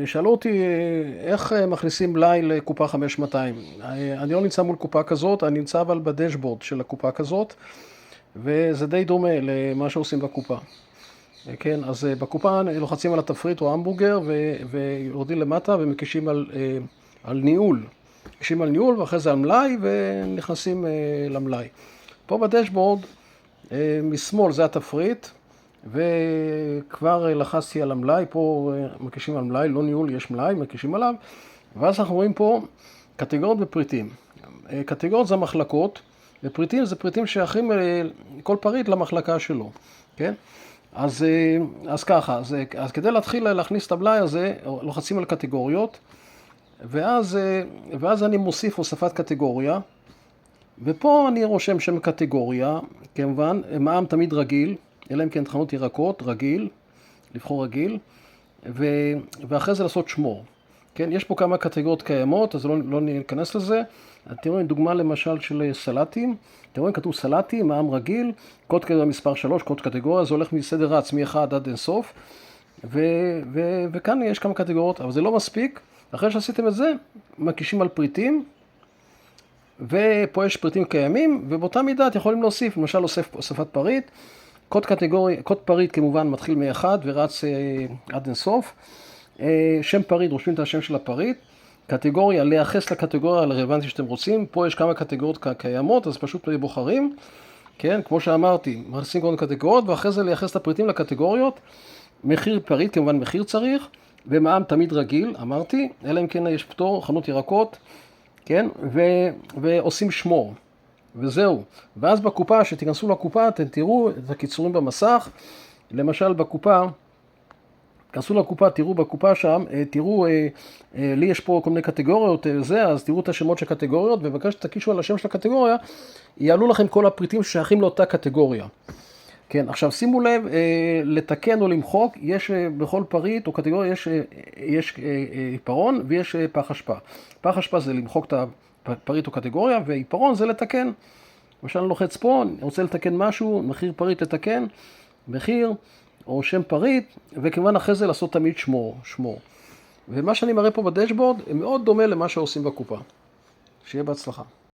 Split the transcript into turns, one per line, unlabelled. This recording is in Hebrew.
שאלו אותי איך מכניסים מלאי לקופה 5200. אני לא נמצא מול קופה כזאת, אני נמצא אבל בדשבורד של הקופה כזאת, וזה די דומה למה שעושים בקופה. כן, אז בקופה לוחצים על התפריט או המבורגר ויורדים למטה ומקישים על ניהול. מקישים על ניהול ואחרי זה על מלאי ונכנסים למלאי. פה בדשבורד, משמאל זה התפריט, וכבר לחצתי על המלאי, פה מקישים על מלאי, לא ניהול, יש מלאי, מקישים עליו, ואז אנחנו רואים פה קטגוריות ופריטים. קטגוריות זה מחלקות, ופריטים זה פריטים שייכים כל פריט למחלקה שלו, כן? אז ככה, אז כדי להתחיל להכניס את המלאי הזה, לוחצים על קטגוריות, ואז אני מוסיף הוספת קטגוריה, ופה אני רושם שם קטגוריה, כמובן, מע"מ תמיד רגיל, אלא אם כן חנות ירקות, רגיל, לבחור רגיל, ואחרי זה לעשות שמור. כן, יש פה כמה קטגוריות קיימות, אז לא ניכנס לזה. תראו, דוגמה למשל של סלטים, תראו, כתוב סלטים, מע"מ רגיל, קוד קטגוריה מספר 3, קוד קטגוריה, זה הולך מסדר רץ מ-1 עד אינסוף, וכאן יש כמה קטגוריות, אבל זה לא מספיק. אחרי שעשיתם את זה, מקישים על פריטים, ופה יש פריטים קיימים, ובאותה מידה אתם יכולים להוסיף, למשל הוספת פריט, קוד פריט כמובן מתחיל מ-1 ורץ עד אינסוף, שם פריט, רושמים את השם של הפריט, קטגוריה, לייחס לקטגוריה הרלוונטית שאתם רוצים, פה יש כמה קטגוריות קיימות, אז פשוט בוחרים, כן, כמו שאמרתי, מכניסים כל קטגוריות, ואחרי זה לייחס את הפריטים לקטגוריות, מחיר פריט, כמובן מחיר צריך, ומע"מ תמיד רגיל, אמרתי, אלא אם כן יש פטור, חנות ירקות, כן, ועושים שמור, וזהו. ואז בקופה, שתיכנסו לקופה, אתם תראו את הקיצורים במסך, למשל בקופה, תיכנסו לקופה, תראו בקופה שם, תראו, לי יש פה כל מיני קטגוריות, אז תראו את השמות של קטגוריות, ובקש שתקישו על השם של הקטגוריה, יעלו לכם כל הפריטים ששייכים לאותה קטגוריה. כן, עכשיו שימו לב, לתקן או למחוק, יש בכל פריט או קטגוריה יש עיפרון ויש פח אשפה. פח אשפה זה למחוק את הפריט או קטגוריה, ועיפרון זה לתקן. למשל אני לוחץ פה, אני רוצה לתקן משהו, מחיר פריט לתקן, מחיר או שם פריט, וכמובן אחרי זה לעשות תמיד שמור. ומה שאני מראה פה בדשבורד, מאוד דומה למה שעושים בקופה. שיהיה בהצלחה.